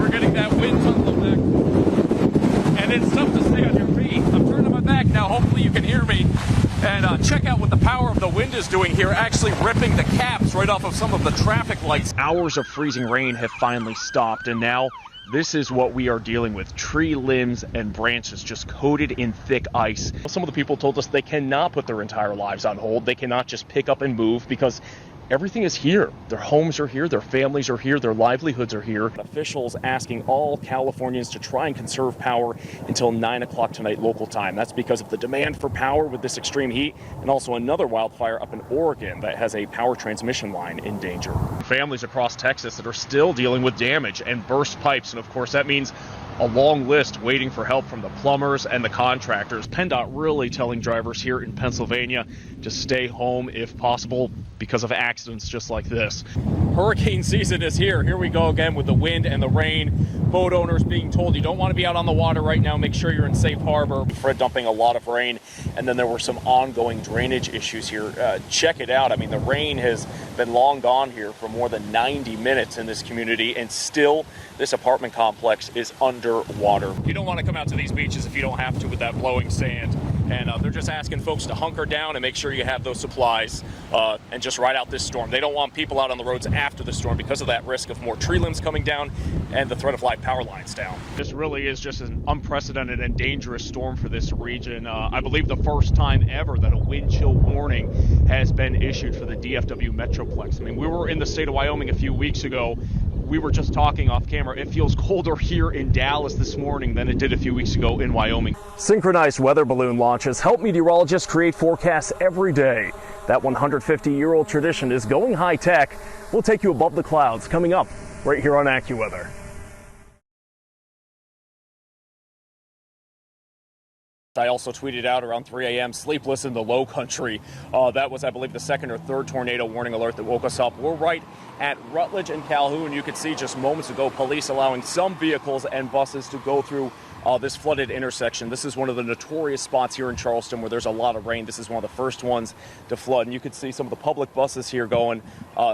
we're getting that wind tunnel effect. And it's tough to stay on your feet. I'm turning my back now. Hopefully you can hear me. And check out what the power of the wind is doing here, actually ripping the caps right off of some of the traffic lights. Hours of freezing rain have finally stopped, and now this is what we are dealing with. Tree limbs and branches just coated in thick ice. Some of the people told us they cannot put their entire lives on hold. They cannot just pick up and move because everything is here. Their homes are here, their families are here, their livelihoods are here. Officials asking all Californians to try and conserve power until 9 o'clock tonight local time. That's because of the demand for power with this extreme heat, and also another wildfire up in Oregon that has a power transmission line in danger. Families across Texas that are still dealing with damage and burst pipes, and of course that means a long list waiting for help from the plumbers and the contractors. PennDOT really telling drivers here in Pennsylvania to stay home if possible because of accidents just like this. Hurricane season is here. Here we go again with the wind and the rain. Boat owners being told you don't want to be out on the water right now. Make sure you're in safe harbor. Fred dumping a lot of rain, and then there were some ongoing drainage issues here. Check it out. I mean, the rain has been long gone here for more than 90 minutes in this community, and still this apartment complex is underwater. You don't want to come out to these beaches if you don't have to with that blowing sand. And they're just asking folks to hunker down and make sure you have those supplies and just ride out this storm. They don't want people out on the roads after the storm because of that risk of more tree limbs coming down and the threat of live power lines down. This really is just an unprecedented and dangerous storm for this region. I believe the first time ever that a wind chill warning has been issued for the DFW Metroplex. I mean, we were in the state of Wyoming a few weeks ago. We were just talking off camera. It feels colder here in Dallas this morning than it did a few weeks ago in Wyoming. Synchronized weather balloon launches help meteorologists create forecasts every day. That 150-year-old tradition is going high-tech. We'll take you above the clouds coming up right here on AccuWeather. I also tweeted out around 3 a.m., sleepless in the low country. That was, I believe, the second or third tornado warning alert that woke us up. We're right at Rutledge and Calhoun. You could see just moments ago police allowing some vehicles and buses to go through this flooded intersection. This is one of the notorious spots here in Charleston where there's a lot of rain. This is one of the first ones to flood. And you can see some of the public buses here going.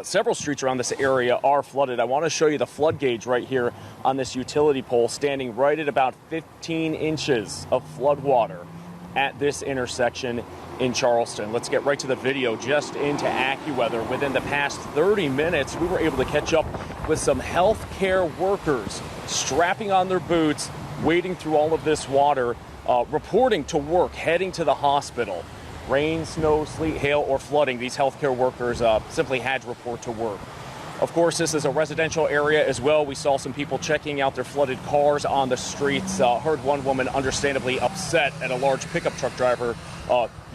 Several streets around this area are flooded. I want to show you the flood gauge right here on this utility pole, standing right at about 15 inches of flood water at this intersection in Charleston. Let's get right to the video just into AccuWeather. Within the past 30 minutes, we were able to catch up with some healthcare workers strapping on their boots, wading through all of this water, reporting to work, heading to the hospital. Rain, snow, sleet, hail, or flooding, these healthcare workers simply had to report to work. Of course, this is a residential area as well. We saw some people checking out their flooded cars on the streets. Heard one woman understandably upset at a large pickup truck driver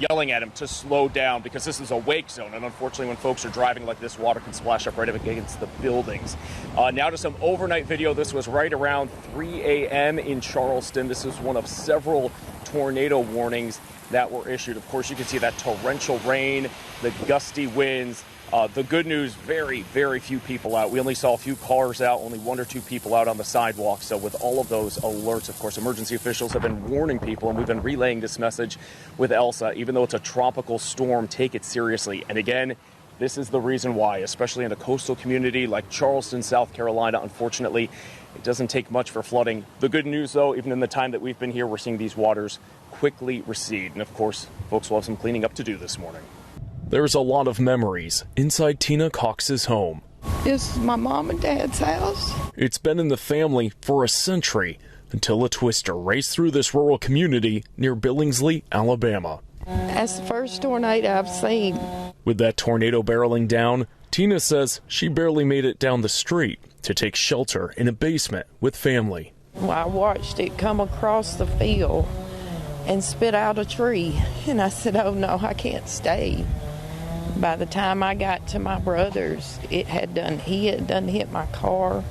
yelling at him to slow down because this is a wake zone. And unfortunately, when folks are driving like this, water can splash up right up against the buildings. Now to some overnight video. This was right around 3 a.m. in Charleston. This is one of several tornado warnings that were issued. Of course, you can see that torrential rain, the gusty winds. The good news, very, very few people out. We only saw a few cars out, only 1 or 2 people out on the sidewalk. So with all of those alerts, of course, emergency officials have been warning people, and we've been relaying this message with Elsa. Even though it's a tropical storm, take it seriously. And again, this is the reason why, especially in a coastal community like Charleston, South Carolina. Unfortunately, it doesn't take much for flooding. The good news, though, even in the time that we've been here, we're seeing these waters quickly recede. And of course, folks will have some cleaning up to do this morning. There's a lot of memories inside Tina Cox's home. This is my mom and dad's house. It's been in the family for a century until a twister raced through this rural community near Billingsley, Alabama. That's the first tornado I've seen. With that tornado barreling down, Tina says she barely made it down the street to take shelter in a basement with family. Well, I watched it come across the field and spit out a tree. And I said, oh no, I can't stay. By the time I got to my brother's, he had done hit my car.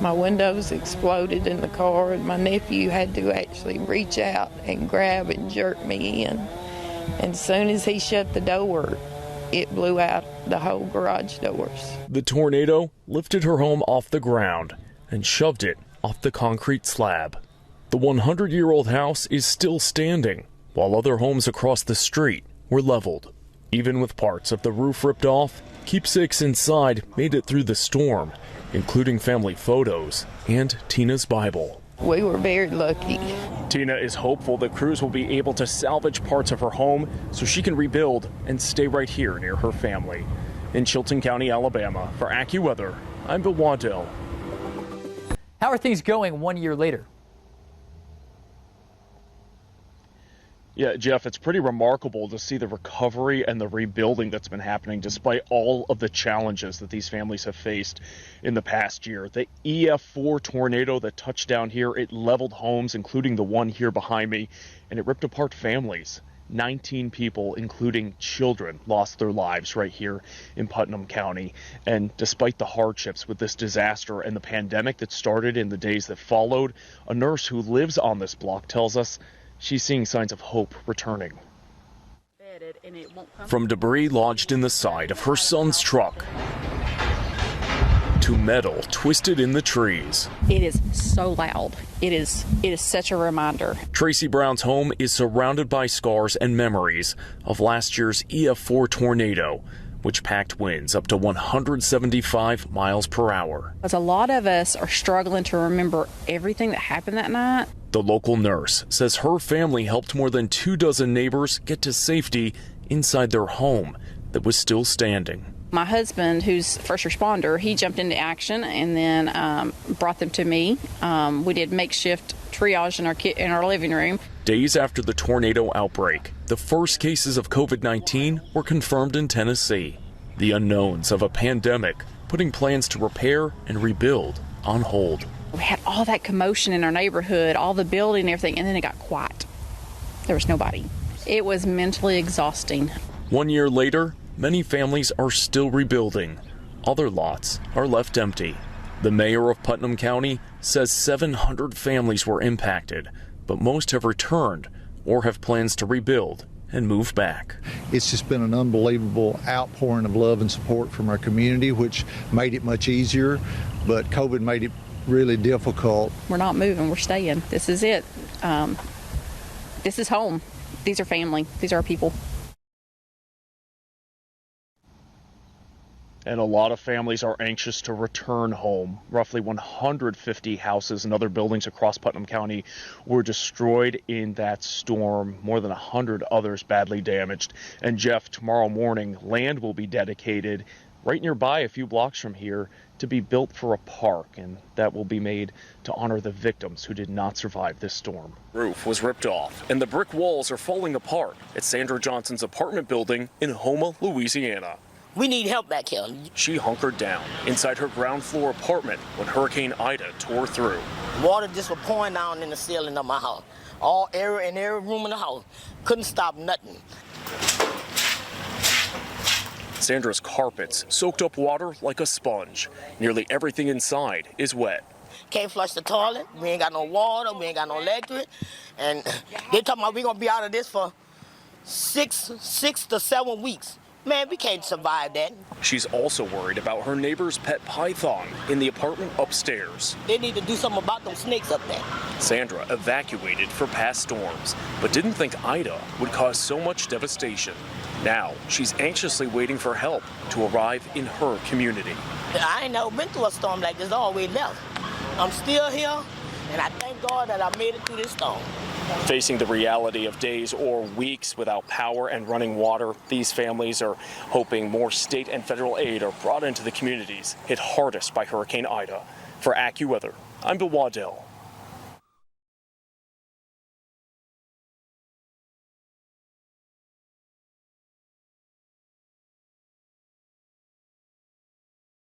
My windows exploded in the car, and my nephew had to actually reach out and grab and jerk me in. And as soon as he shut the door, it blew out the whole garage doors. The tornado lifted her home off the ground and shoved it off the concrete slab. The 100-year-old house is still standing, while other homes across the street were leveled. Even with parts of the roof ripped off, keepsakes inside made it through the storm, including family photos and Tina's Bible. We were very lucky. Tina is hopeful that crews will be able to salvage parts of her home so she can rebuild and stay right here near her family. In Chilton County, Alabama, for AccuWeather, I'm Bill Wadell. How are things going 1 year later? Yeah, Jeff, it's pretty remarkable to see the recovery and the rebuilding that's been happening despite all of the challenges that these families have faced in the past year. The EF4 tornado that touched down here, it leveled homes, including the one here behind me, and it ripped apart families. 19 people, including children, lost their lives right here in Putnam County. And despite the hardships with this disaster and the pandemic that started in the days that followed, a nurse who lives on this block tells us she's seeing signs of hope returning. From debris lodged in the side of her son's truck to metal twisted in the trees. It is so loud. It is such a reminder. Tracy Brown's home is surrounded by scars and memories of last year's EF4 tornado, which packed winds up to 175 miles per hour. Because a lot of us are struggling to remember everything that happened that night. The local nurse says her family helped more than 24 neighbors get to safety inside their home that was still standing. My husband, who's a first responder, he jumped into action and then brought them to me. We did makeshift triage in our living room. Days after the tornado outbreak, the first cases of COVID-19 were confirmed in Tennessee. The unknowns of a pandemic putting plans to repair and rebuild on hold. We had all that commotion in our neighborhood, all the building and everything, and then it got quiet. There was nobody. It was mentally exhausting. 1 year later, many families are still rebuilding. Other lots are left empty. The mayor of Putnam County says 700 families were impacted, but most have returned or have plans to rebuild and move back. It's just been an unbelievable outpouring of love and support from our community, which made it much easier, but COVID made it really difficult. We're not moving, we're staying. This is it. This is home. These are family. These are our people. And a lot of families are anxious to return home. Roughly 150 houses and other buildings across Putnam County were destroyed in that storm. More than 100 others badly damaged. And Jeff, tomorrow morning, land will be dedicated right nearby, a few blocks from here, to be built for a park, and that will be made to honor the victims who did not survive this storm. Roof was ripped off, and the brick walls are falling apart at Sandra Johnson's apartment building in Houma, Louisiana. We need help back here. She hunkered down inside her ground floor apartment when Hurricane Ida tore through. Water just was pouring down in the ceiling of my house. In every room in the house. Couldn't stop nothing. Sandra's carpets soaked up water like a sponge. Nearly everything inside is wet. Can't flush the toilet. We ain't got no water. We ain't got no electric. And they talking about we gonna be out of this for six to 7 weeks. Man, we can't survive that. She's also worried about her neighbor's pet python in the apartment upstairs. They need to do something about those snakes up there. Sandra evacuated for past storms, but didn't think Ida would cause so much devastation. Now, she's anxiously waiting for help to arrive in her community. I ain't never been through a storm like this all the way left. I'm still here, and I thank God that I made it through this storm. Facing the reality of days or weeks without power and running water, these families are hoping more state and federal aid are brought into the communities hit hardest by Hurricane Ida. For AccuWeather, I'm Bill Wadell.